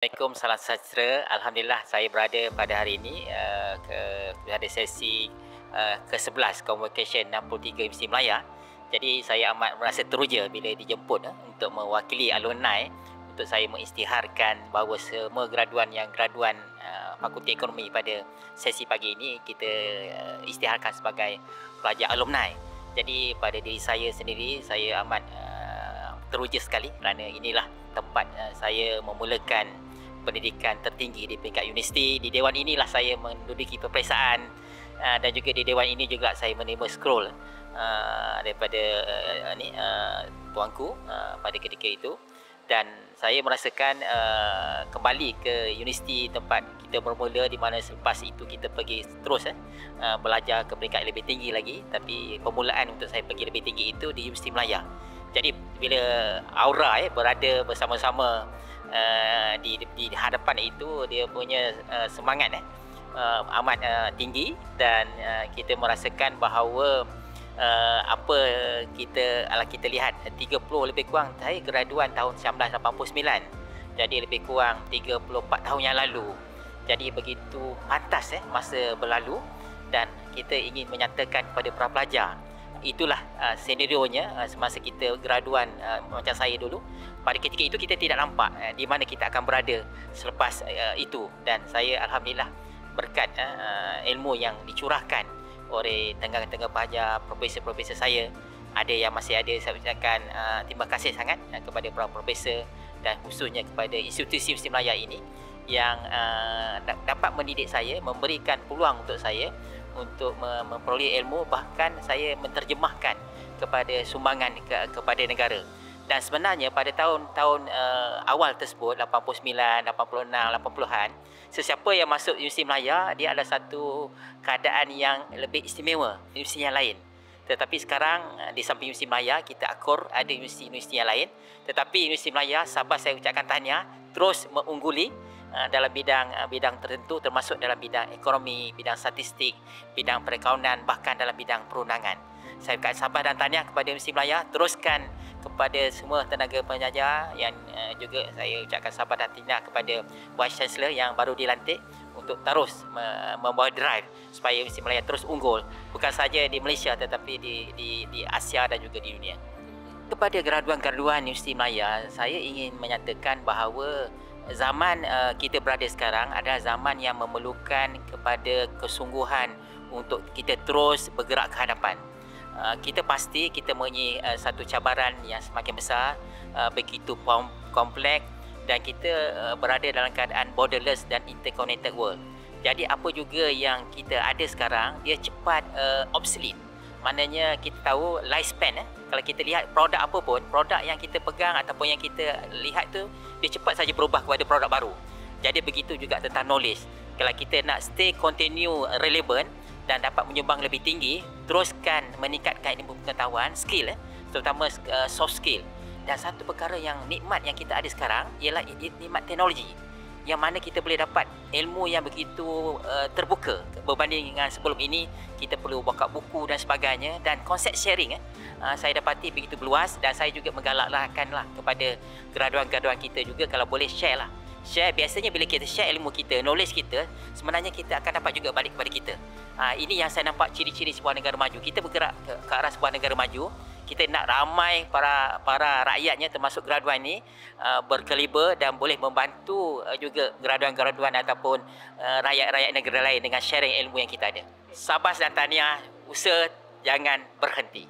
Assalamualaikum, salam sejahtera. Alhamdulillah saya berada pada hari ini pada sesi ke-11 Convocation 63 Universiti Melaya. Jadi saya amat merasa teruja bila dijemput untuk mewakili alumni untuk saya mengisytiharkan bahawa semua graduan Fakulti Ekonomi pada sesi pagi ini kita isytiharkan sebagai pelajar alumni. Jadi pada diri saya sendiri, saya amat teruja sekali kerana inilah tempat saya memulakan pendidikan tertinggi di peringkat universiti. Di dewan inilah saya menduduki peperiksaan dan juga di dewan ini juga saya menerima scroll daripada tuanku pada ketika itu, dan saya merasakan kembali ke universiti tempat kita bermula, di mana selepas itu kita pergi terus belajar ke peringkat lebih tinggi lagi, tapi permulaan untuk saya pergi lebih tinggi itu di Universiti Melaya. Jadi bila aura berada bersama-sama di hadapan itu, dia punya semangat amat tinggi, dan kita merasakan bahawa apa kita lihat 30 lebih kurang, saya graduan tahun 1989, jadi lebih kurang 34 tahun yang lalu. Jadi begitu pantas masa berlalu, dan kita ingin menyatakan kepada para pelajar, itulah senarionya semasa kita graduan macam saya dulu. Pada ketika itu kita tidak nampak di mana kita akan berada selepas itu, dan saya alhamdulillah berkat ilmu yang dicurahkan oleh tengah-tengah pelajar, profesor-profesor saya, ada yang masih ada, saya ucapkan terima kasih sangat kepada para profesor dan khususnya kepada institusi Universiti Melaya ini yang dapat mendidik saya, memberikan peluang untuk saya untuk memperoleh ilmu, bahkan saya menterjemahkan kepada sumbangan kepada negara. Dan sebenarnya pada tahun-tahun awal tersebut, 89, 86, 80-an, sesiapa yang masuk Universiti Melaya, dia ada satu keadaan yang lebih istimewa universiti yang lain. Tetapi sekarang di samping Universiti Melaya, kita akur ada universiti-universiti yang lain. Tetapi Universiti Melaya, sabar saya ucapkan tahniah, terus mengungguli dalam bidang tertentu, termasuk dalam bidang ekonomi, bidang statistik, bidang perakaunan, bahkan dalam bidang perundangan. Saya ucapkan sabar dan tahniah kepada Universiti Melaya. Teruskan kepada semua tenaga pengajar, yang juga saya ucapkan sabar dan tahniah kepada Vice Chancellor yang baru dilantik untuk terus membawa drive supaya Universiti Melaya terus unggul, bukan saja di Malaysia tetapi di Asia dan juga di dunia. Kepada graduan-graduan Universiti Melaya, saya ingin menyatakan bahawa zaman kita berada sekarang adalah zaman yang memerlukan kepada kesungguhan untuk kita terus bergerak ke hadapan. Kita pasti kita mempunyai satu cabaran yang semakin besar, begitu kompleks, dan kita berada dalam keadaan borderless dan interconnected world. Jadi apa juga yang kita ada sekarang, dia cepat obsolete. Maknanya kita tahu lifespan, kalau kita lihat produk apa pun, produk yang kita pegang ataupun yang kita lihat tu, dia cepat saja berubah kepada produk baru. Jadi begitu juga tentang knowledge. Kalau kita nak stay continue relevant dan dapat menyumbang lebih tinggi, teruskan meningkatkan ilmu pengetahuan, skill, terutama soft skill. Dan satu perkara yang nikmat yang kita ada sekarang ialah nikmat teknologi, yang mana kita boleh dapat ilmu yang begitu terbuka berbanding dengan sebelum ini. Kita perlu buka buku dan sebagainya, dan konsep sharing saya dapati begitu luas, dan saya juga menggalakkanlah kepada graduan-graduan kita juga, kalau boleh share lah. Share, biasanya bila kita share ilmu kita, knowledge kita, sebenarnya kita akan dapat juga balik kepada kita. Ini yang saya nampak ciri-ciri sebuah negara maju. Kita bergerak ke arah sebuah negara maju. Kita nak ramai para rakyatnya, termasuk graduan ini, berkaliber dan boleh membantu juga graduan-graduan ataupun rakyat-rakyat negara lain dengan sharing ilmu yang kita ada. Sabar dan tahniah, usaha jangan berhenti.